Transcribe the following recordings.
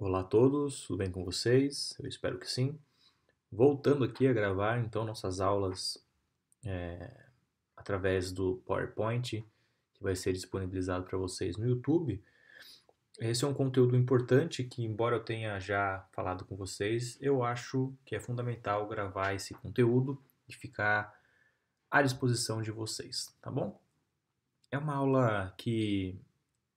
Olá a todos, tudo bem com vocês? Eu espero que sim. Voltando aqui a gravar então nossas aulas através do PowerPoint, que vai ser disponibilizado para vocês no YouTube. Esse é um conteúdo importante que, embora eu tenha já falado com vocês, eu acho que é fundamental gravar esse conteúdo e ficar à disposição de vocês, tá bom? É uma aula que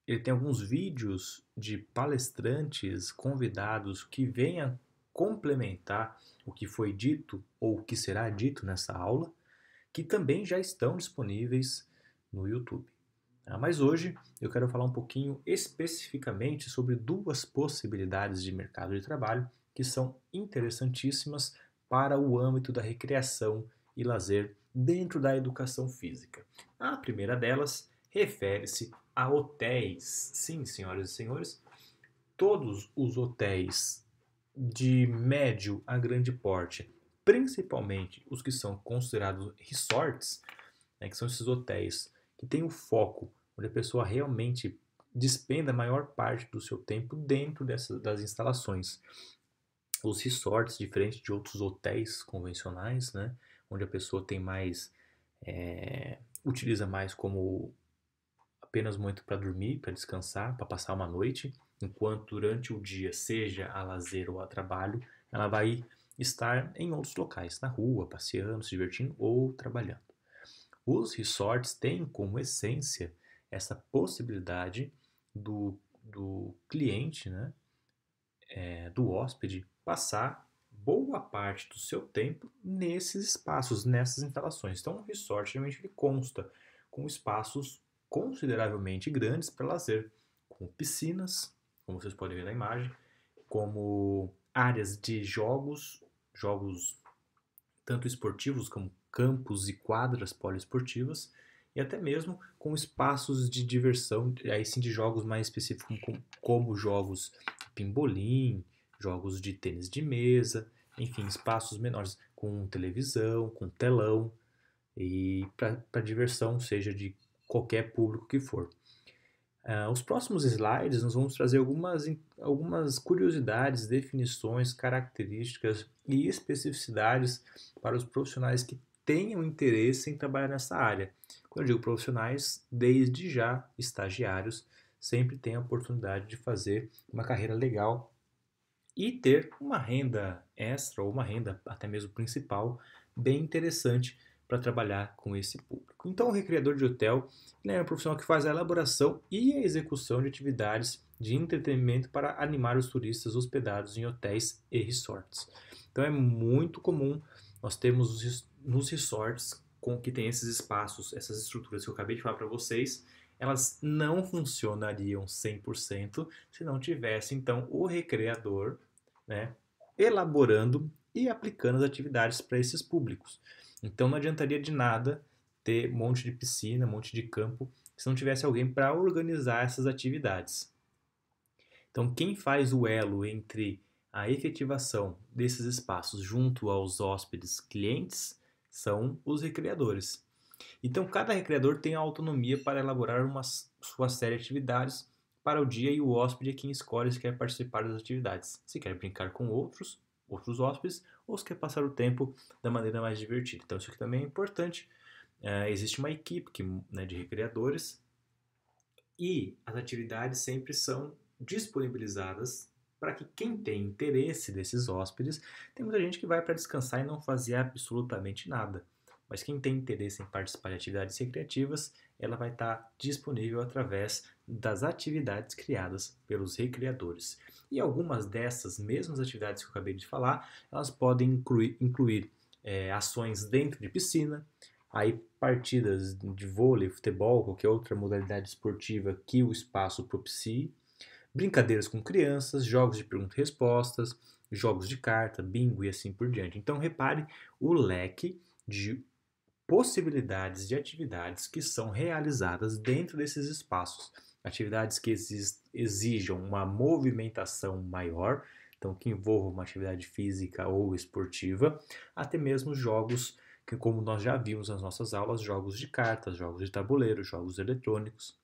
ele tem alguns vídeos de palestrantes convidados que venham complementar o que foi dito ou o que será dito nessa aula, que também já estão disponíveis no YouTube. Mas hoje eu quero falar um pouquinho especificamente sobre duas possibilidades de mercado de trabalho que são interessantíssimas para o âmbito da recreação e lazer dentro da educação física. A primeira delas refere-se a hotéis. Sim, senhoras e senhores, todos os hotéis de médio a grande porte, principalmente os que são considerados resorts, né, que são esses hotéis que têm o foco onde a pessoa realmente despenda a maior parte do seu tempo dentro das instalações. Os resorts, diferente de outros hotéis convencionais, né, onde a pessoa tem mais, utiliza mais como apenas muito para dormir, para descansar, para passar uma noite, enquanto durante o dia, seja a lazer ou a trabalho, ela vai estar em outros locais, na rua, passeando, se divertindo ou trabalhando. Os resorts têm como essência essa possibilidade do cliente, né, do hóspede, passar boa parte do seu tempo nesses espaços, nessas instalações. Então, o resort geralmente ele consta com espaços consideravelmente grandes para lazer, com piscinas, como vocês podem ver na imagem, como áreas de jogos tanto esportivos como campos e quadras poliesportivas, e até mesmo com espaços de diversão, aí sim de jogos mais específicos, como jogos de pimbolim, jogos de tênis de mesa, enfim, espaços menores com televisão, com telão, e para diversão, seja de qualquer público que for. Os próximos slides nós vamos trazer algumas curiosidades, definições, características e especificidades para os profissionais que tenham interesse em trabalhar nessa área. Quando eu digo profissionais, desde já estagiários, sempre têm a oportunidade de fazer uma carreira legal e ter uma renda extra ou uma renda até mesmo principal bem interessante para trabalhar com esse público. Então, o recreador de hotel é um profissional que faz a elaboração e a execução de atividades de entretenimento para animar os turistas hospedados em hotéis e resorts. Então, é muito comum nós temos nos resorts com que tem esses espaços, essas estruturas que eu acabei de falar para vocês, elas não funcionariam 100% se não tivesse então o recreador, né, elaborando e aplicando as atividades para esses públicos. Então não adiantaria de nada ter um monte de piscina, um monte de campo, se não tivesse alguém para organizar essas atividades. Então quem faz o elo entre a efetivação desses espaços junto aos hóspedes clientes são os recreadores. Então, cada recreador tem a autonomia para elaborar uma sua série de atividades para o dia e o hóspede é quem escolhe se quer participar das atividades, se quer brincar com outros hóspedes ou se quer passar o tempo da maneira mais divertida. Então, isso aqui também é importante. Existe uma equipe né, de recreadores e as atividades sempre são disponibilizadas para que quem tem interesse desses hóspedes, tem muita gente que vai para descansar e não fazer absolutamente nada. Mas quem tem interesse em participar de atividades recreativas, ela vai estar disponível através das atividades criadas pelos recreadores. E algumas dessas mesmas atividades que eu acabei de falar, elas podem incluir ações dentro de piscina, aí partidas de vôlei, futebol, qualquer outra modalidade esportiva que o espaço propicie, brincadeiras com crianças, jogos de perguntas e respostas, jogos de carta, bingo e assim por diante. Então repare o leque de possibilidades de atividades que são realizadas dentro desses espaços. Atividades que exijam uma movimentação maior, então que envolvam uma atividade física ou esportiva, até mesmo jogos que, como nós já vimos nas nossas aulas, jogos de cartas, jogos de tabuleiro, jogos eletrônicos.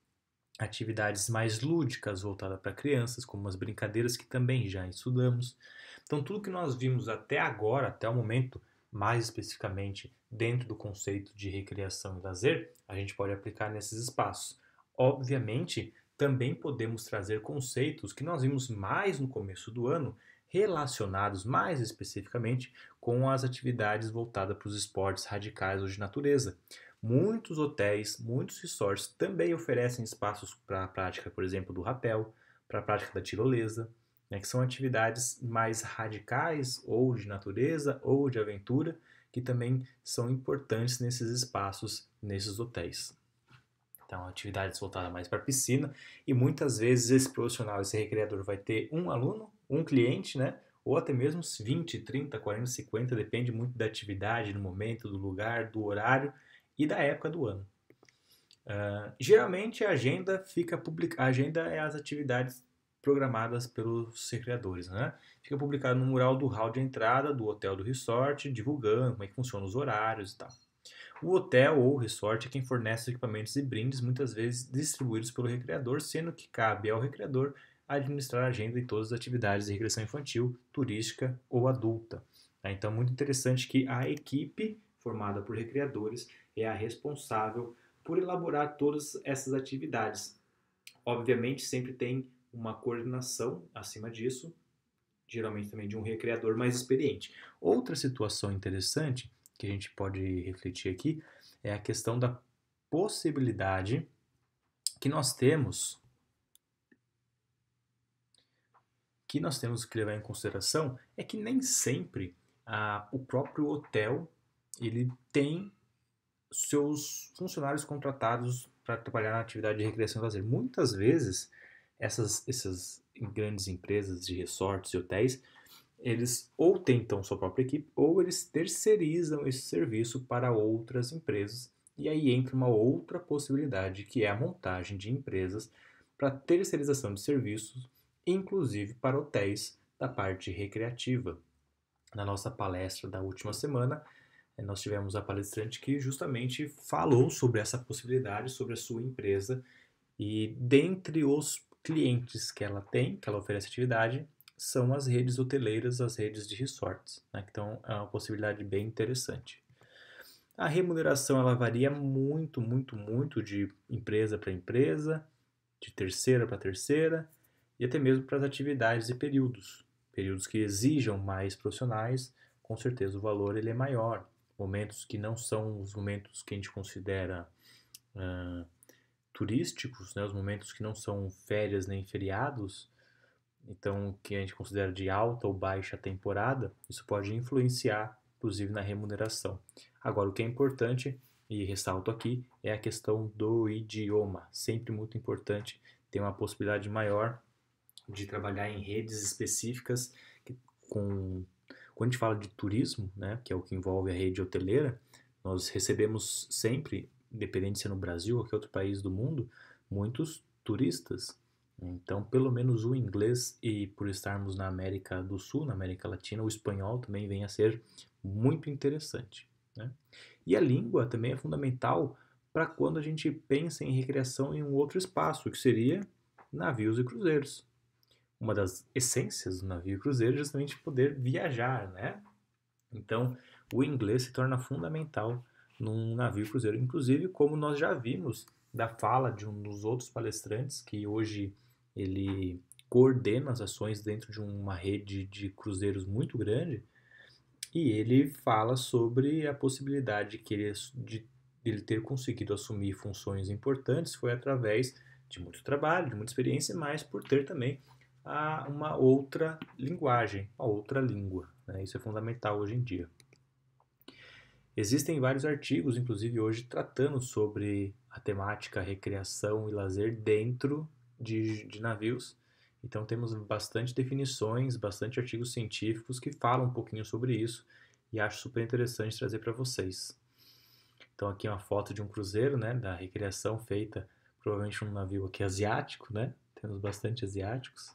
atividades mais lúdicas voltadas para crianças, como as brincadeiras que também já estudamos. Então, tudo que nós vimos até agora, até o momento, mais especificamente dentro do conceito de recreação e lazer, a gente pode aplicar nesses espaços. Obviamente, também podemos trazer conceitos que nós vimos mais no começo do ano, relacionados mais especificamente com as atividades voltadas para os esportes radicais ou de natureza. Muitos hotéis, muitos resorts também oferecem espaços para a prática, por exemplo, do rapel, para a prática da tirolesa, né, que são atividades mais radicais, ou de natureza, ou de aventura, que também são importantes nesses espaços, nesses hotéis. Então, atividades voltadas mais para a piscina, e muitas vezes esse profissional, esse recreador, vai ter um aluno, um cliente, né? Ou até mesmo 20, 30, 40, 50, depende muito da atividade, do momento, do lugar, do horário e da época do ano. Geralmente a agenda fica publicada, a agenda é as atividades programadas pelos recreadores, né? Fica publicado no mural do hall de entrada do hotel do resort, divulgando como é que funcionam os horários e tal. O hotel ou resort é quem fornece os equipamentos e brindes, muitas vezes distribuídos pelo recreador, sendo que cabe ao recreador administrar a agenda de todas as atividades de recreação infantil, turística ou adulta. Então, muito interessante que a equipe formada por recreadores é a responsável por elaborar todas essas atividades. Obviamente, sempre tem uma coordenação acima disso, geralmente também de um recreador mais experiente. Outra situação interessante que a gente pode refletir aqui é a questão da possibilidade que nós temos que levar em consideração é que nem sempre o próprio hotel ele tem seus funcionários contratados para trabalhar na atividade de recreação e lazer. Muitas vezes essas grandes empresas de resorts e hotéis eles ou tentam sua própria equipe ou eles terceirizam esse serviço para outras empresas. E aí entra uma outra possibilidade, que é a montagem de empresas para terceirização de serviços, inclusive para hotéis da parte recreativa. Na nossa palestra da última semana, nós tivemos a palestrante que justamente falou sobre essa possibilidade, sobre a sua empresa, e dentre os clientes que ela tem, que ela oferece atividade, são as redes hoteleiras, as redes de resorts, né? Então é uma possibilidade bem interessante. A remuneração ela varia muito, muito, muito de empresa para empresa, de terceira para terceira e até mesmo para as atividades e períodos. Períodos que exijam mais profissionais, com certeza o valor ele é maior. Momentos que não são os momentos que a gente considera turísticos, né? Os momentos que não são férias nem feriados, então que a gente considera de alta ou baixa temporada, isso pode influenciar, inclusive, na remuneração. Agora, o que é importante, e ressalto aqui, é a questão do idioma. Sempre muito importante ter uma possibilidade maior de trabalhar em redes específicas com... Quando a gente fala de turismo, né, que é o que envolve a rede hoteleira, nós recebemos sempre, independente se é no Brasil ou qualquer outro país do mundo, muitos turistas. Então, pelo menos o inglês, e por estarmos na América do Sul, na América Latina, o espanhol também vem a ser muito interessante, né? E a língua também é fundamental para quando a gente pensa em recreação em um outro espaço, que seria navios e cruzeiros. Uma das essências do navio e cruzeiro é justamente poder viajar, né? Então, o inglês se torna fundamental num navio e cruzeiro. Inclusive, como nós já vimos da fala de um dos outros palestrantes, que hoje ele coordena as ações dentro de uma rede de cruzeiros muito grande, e ele fala sobre a possibilidade que de ele ter conseguido assumir funções importantes foi através de muito trabalho, de muita experiência, mas por ter também uma outra linguagem, uma outra língua, né? Isso é fundamental hoje em dia. Existem vários artigos, inclusive hoje, tratando sobre a temática recreação e lazer dentro de navios. Então temos bastante definições, bastante artigos científicos que falam um pouquinho sobre isso e acho super interessante trazer para vocês. Então aqui é uma foto de um cruzeiro, né, da recreação feita provavelmente num navio aqui asiático, né? Temos bastante asiáticos.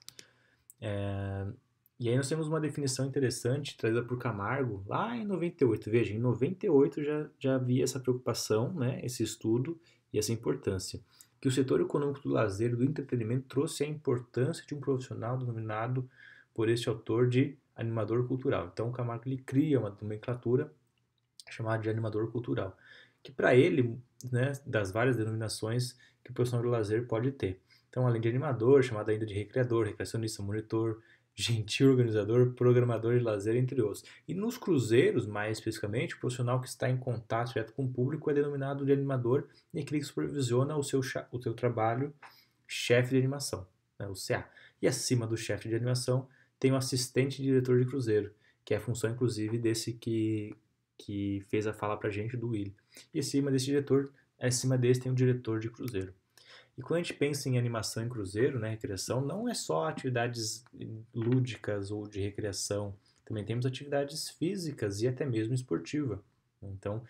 E aí nós temos uma definição interessante trazida por Camargo lá em 98. Veja, em 98 já havia essa preocupação, né, esse estudo e essa importância. que o setor econômico do lazer e do entretenimento trouxe a importância de um profissional denominado por este autor de animador cultural. Então, o Camargo ele cria uma nomenclatura chamada de animador cultural, que para ele, né, das várias denominações que o profissional do lazer pode ter. Então, além de animador, chamado ainda de recreador, recreacionista, monitor, gentil organizador, programador de lazer, entre outros. E nos cruzeiros, mais especificamente, o profissional que está em contato direto com o público é denominado de animador e aquele que supervisiona o seu trabalho, chefe de animação, né, o CA. E acima do chefe de animação tem o assistente diretor de cruzeiro, que é a função, inclusive, desse que fez a fala pra gente, do Willi. E acima desse tem o diretor de cruzeiro. E quando a gente pensa em animação em cruzeiro, né, recreação, não é só atividades lúdicas ou de recreação, também temos atividades físicas e até mesmo esportiva. Então,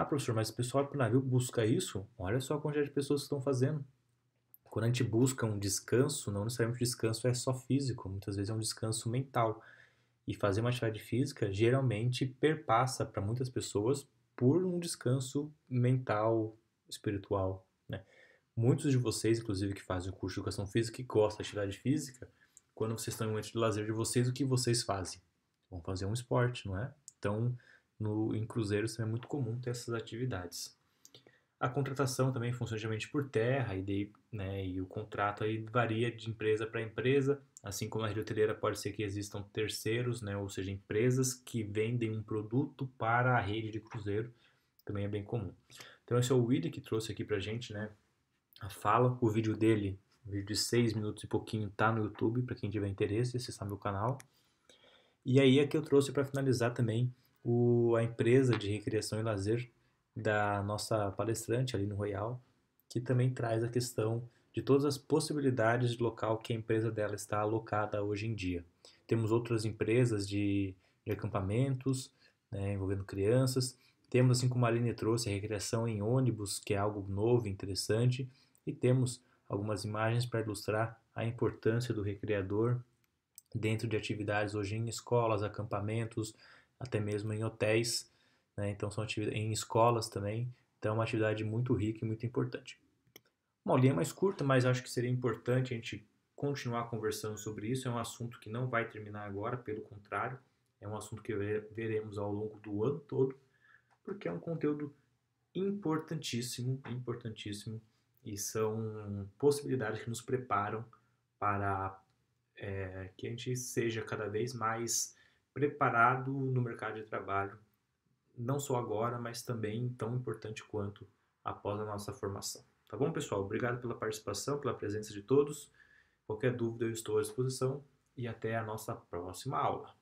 professor, mas o pessoal para o navio busca isso? Olha só a quantidade de pessoas que estão fazendo. Quando a gente busca um descanso, não necessariamente o descanso é só físico, muitas vezes é um descanso mental. E fazer uma atividade física geralmente perpassa para muitas pessoas por um descanso mental, espiritual, né? Muitos de vocês, inclusive, que fazem o curso de educação física e gostam de atividade física, quando vocês estão em um momento de lazer de vocês, o que vocês fazem? Vão fazer um esporte, não é? Então, em cruzeiros também é muito comum ter essas atividades. A contratação também funciona geralmente por terra e o contrato aí varia de empresa para empresa, assim como na rede hoteleira pode ser que existam terceiros, né, ou seja, empresas que vendem um produto para a rede de cruzeiro, também é bem comum. Então esse é o Willi que trouxe aqui pra gente, né, a fala, o vídeo dele, um vídeo de 6 minutos e pouquinho, tá no YouTube, para quem tiver interesse, acessar meu canal. E aí é que eu trouxe para finalizar também a empresa de recreação e lazer da nossa palestrante ali no Royal, que também traz a questão de todas as possibilidades de local que a empresa dela está alocada hoje em dia. Temos outras empresas de acampamentos, né, envolvendo crianças. Temos, assim como a Aline trouxe, a recreação em ônibus, que é algo novo e interessante. E temos algumas imagens para ilustrar a importância do recreador dentro de atividades hoje em escolas, acampamentos, até mesmo em hotéis, né? Então são atividades em escolas também. Então é uma atividade muito rica e muito importante. Uma aulinha mais curta, mas acho que seria importante a gente continuar conversando sobre isso. É um assunto que não vai terminar agora, pelo contrário, é um assunto que veremos ao longo do ano todo, porque é um conteúdo importantíssimo, importantíssimo, e são possibilidades que nos preparam para que a gente seja cada vez mais preparado no mercado de trabalho, não só agora, mas também tão importante quanto após a nossa formação. Tá bom, pessoal? Obrigado pela participação, pela presença de todos. Qualquer dúvida eu estou à disposição e até a nossa próxima aula.